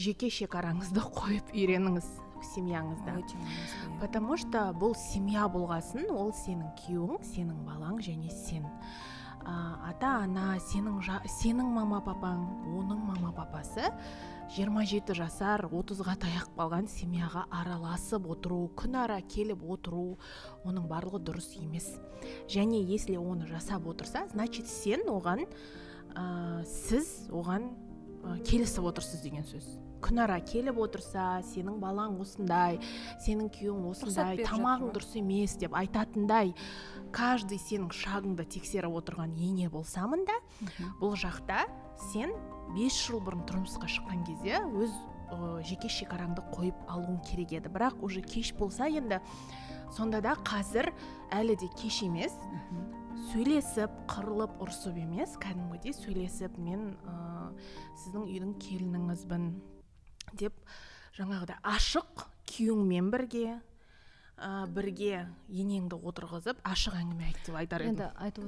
жеке шекараңызды қойып үйреніңіз семьяңызда. Өте маңызды. Потому что бұл семья болғасын, ол сенің күйеуің, сенің балаң және сен. Ата-ана, сенің мама-папаң, оның мама-папасы 27 жасар, 30-ға таяқ қалған семьяға араласып отыру, күн ара келіп отыру, оның барлығы дұрыс емес. Және если оны жасап отырса, значит сен оған, сіз оған келісіп отырсыз деген сөз. Күн ара келіп отырса, сенің балаң осындай, сенің күйеуің осындай, тамағың дұрыс емес деп айтатындай, каждый сенің шагыңды тексеріп отырған ене болсамын да, бұл жақта сен 5 жыл бұрын тұрмысқа шыққан кезде өз жеке шекараңды қойып алуың керек еді. Бірақ уже кеш болса енді, сонда да қазір әлі де кеш емес, сөйлесіп, қырылып, ұрсып емес, кәдімгідей сөйлесіп, мен сіздің үйдің келініңізбін деп жаңағыда ашық күйеуіңмен бірге енеңді отырғызып ашық әңгіме айт деп айтар едім. Енді айтып